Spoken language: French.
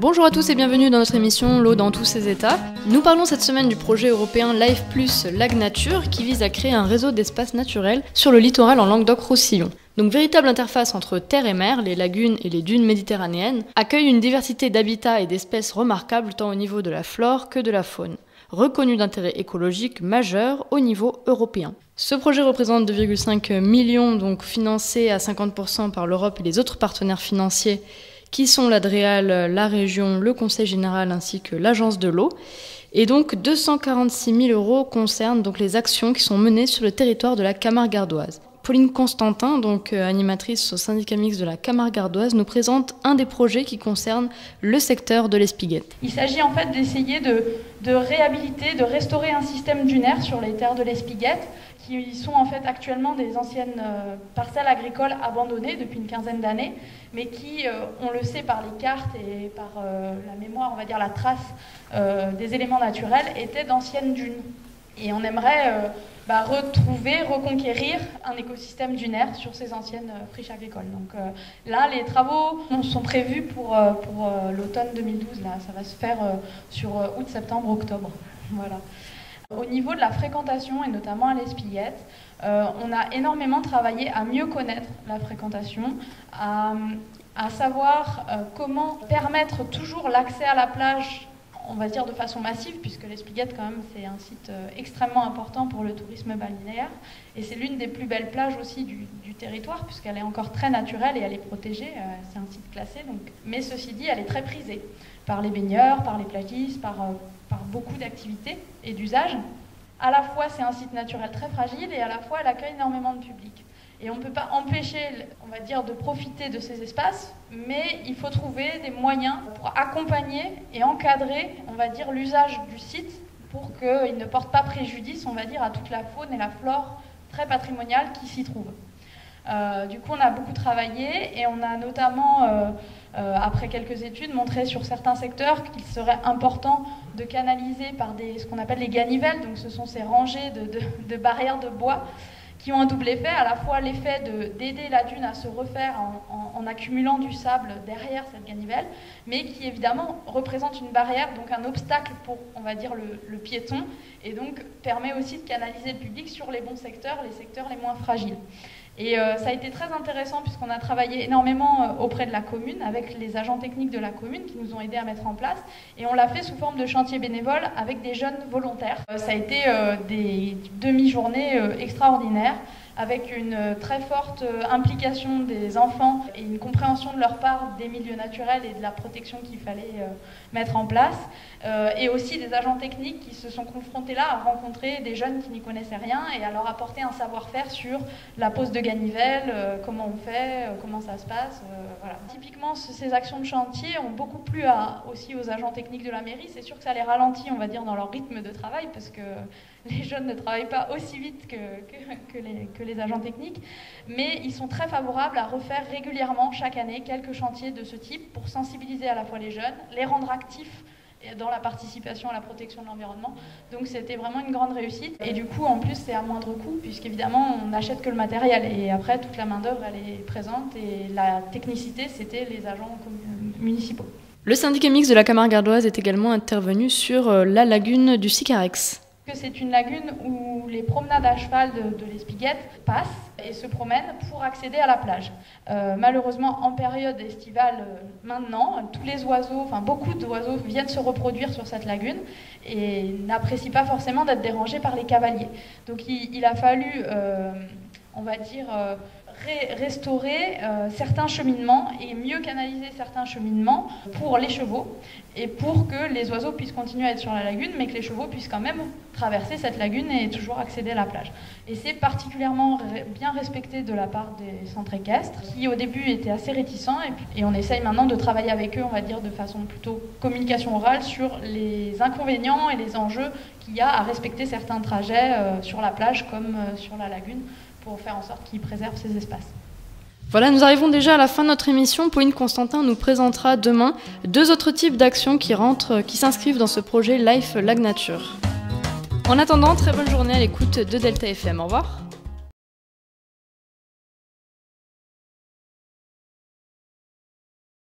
Bonjour à tous et bienvenue dans notre émission L'eau dans tous ses états. Nous parlons cette semaine du projet européen Life Plus Lac Nature qui vise à créer un réseau d'espaces naturels sur le littoral en Languedoc-Roussillon. Donc véritable interface entre terre et mer, les lagunes et les dunes méditerranéennes accueille une diversité d'habitats et d'espèces remarquables tant au niveau de la flore que de la faune, reconnu d'intérêt écologique majeur au niveau européen. Ce projet représente 2,5 millions, donc financé à 50% par l'Europe et les autres partenaires financiers qui sont l'Adréal, la région, le Conseil général ainsi que l'Agence de l'eau. Et donc 246 000 € concernent donc les actions qui sont menées sur le territoire de la Camargue ardoise. Pauline Constantin, donc animatrice au syndicat mixte de la Camargue ardoise, nous présente un des projets qui concerne le secteur de l'Espiguette. Il s'agit en fait d'essayer de réhabiliter, de restaurer un système dunaire sur les terres de l'Espiguette, qui sont en fait actuellement des anciennes parcelles agricoles abandonnées depuis une quinzaine d'années, mais qui, on le sait par les cartes et par la mémoire, on va dire la trace des éléments naturels, étaient d'anciennes dunes. Et on aimerait retrouver, reconquérir un écosystème dunaire sur ces anciennes friches agricoles. Donc là, les travaux sont prévus pour l'automne 2012. Là, ça va se faire sur août, septembre, octobre. Voilà. Au niveau de la fréquentation, et notamment à l'Espiguette, on a énormément travaillé à mieux connaître la fréquentation, à savoir comment permettre toujours l'accès à la plage, on va dire de façon massive, puisque l'Espiguette, quand même, c'est un site extrêmement important pour le tourisme balnéaire. Et c'est l'une des plus belles plages aussi du territoire, puisqu'elle est encore très naturelle et elle est protégée. C'est un site classé. Donc. Mais ceci dit, elle est très prisée par les baigneurs, par les plagistes, par beaucoup d'activités et d'usages. À la fois, c'est un site naturel très fragile et à la fois, elle accueille énormément de public. Et on ne peut pas empêcher, on va dire, de profiter de ces espaces, mais il faut trouver des moyens pour accompagner et encadrer, on va dire, l'usage du site pour qu'il ne porte pas préjudice, on va dire, à toute la faune et la flore très patrimoniale qui s'y trouve. Du coup, on a beaucoup travaillé et on a notamment, après quelques études, montré sur certains secteurs qu'il serait important de canaliser par ce qu'on appelle les ganivelles, donc ce sont ces rangées de barrières de bois qui ont un double effet, à la fois l'effet d'aider la dune à se refaire en accumulant du sable derrière cette ganivelle, mais qui évidemment représente une barrière, donc un obstacle pour, on va dire, le piéton, et donc permet aussi de canaliser le public sur les bons secteurs, les secteurs les moins fragiles. Et ça a été très intéressant puisqu'on a travaillé énormément auprès de la commune, avec les agents techniques de la commune qui nous ont aidés à mettre en place. Et on l'a fait sous forme de chantier bénévole avec des jeunes volontaires. Ça a été des demi-journées extraordinaires, avec une très forte implication des enfants et une compréhension de leur part des milieux naturels et de la protection qu'il fallait mettre en place. Et aussi des agents techniques qui se sont confrontés là à rencontrer des jeunes qui n'y connaissaient rien et à leur apporter un savoir-faire sur la pose de ganivelle, comment on fait, comment ça se passe. Voilà. Typiquement, ces actions de chantier ont beaucoup plu aussi aux agents techniques de la mairie. C'est sûr que ça les ralentit, on va dire, dans leur rythme de travail parce que les jeunes ne travaillent pas aussi vite que les agents techniques, mais ils sont très favorables à refaire régulièrement, chaque année, quelques chantiers de ce type pour sensibiliser à la fois les jeunes, les rendre actifs dans la participation à la protection de l'environnement. Donc c'était vraiment une grande réussite. Et du coup, en plus, c'est à moindre coût, puisqu'évidemment, on n'achète que le matériel. Et après, toute la main-d'œuvre, elle est présente. Et la technicité, c'était les agents municipaux. Le syndicat mixte de la Camargue ardoise est également intervenu sur la lagune du Sicarex. C'est une lagune où les promenades à cheval de l'Espiguette passent et se promènent pour accéder à la plage. Malheureusement, en période estivale maintenant, tous les oiseaux, enfin beaucoup d'oiseaux viennent se reproduire sur cette lagune et n'apprécient pas forcément d'être dérangés par les cavaliers. Donc il a fallu, on va dire, restaurer certains cheminements et mieux canaliser certains cheminements pour les chevaux et pour que les oiseaux puissent continuer à être sur la lagune, mais que les chevaux puissent quand même traverser cette lagune et toujours accéder à la plage. Et c'est particulièrement bien respecté de la part des centres équestres, qui au début étaient assez réticents, et on essaye maintenant de travailler avec eux, on va dire de façon plutôt communication orale, sur les inconvénients et les enjeux qu'il y a à respecter certains trajets sur la plage comme sur la lagune, pour faire en sorte qu'ils préservent ces espaces. Voilà, nous arrivons déjà à la fin de notre émission. Pauline Constantin nous présentera demain 2 autres types d'actions qui s'inscrivent dans ce projet Life Lac Nature. En attendant, très bonne journée à l'écoute de Delta FM. Au revoir.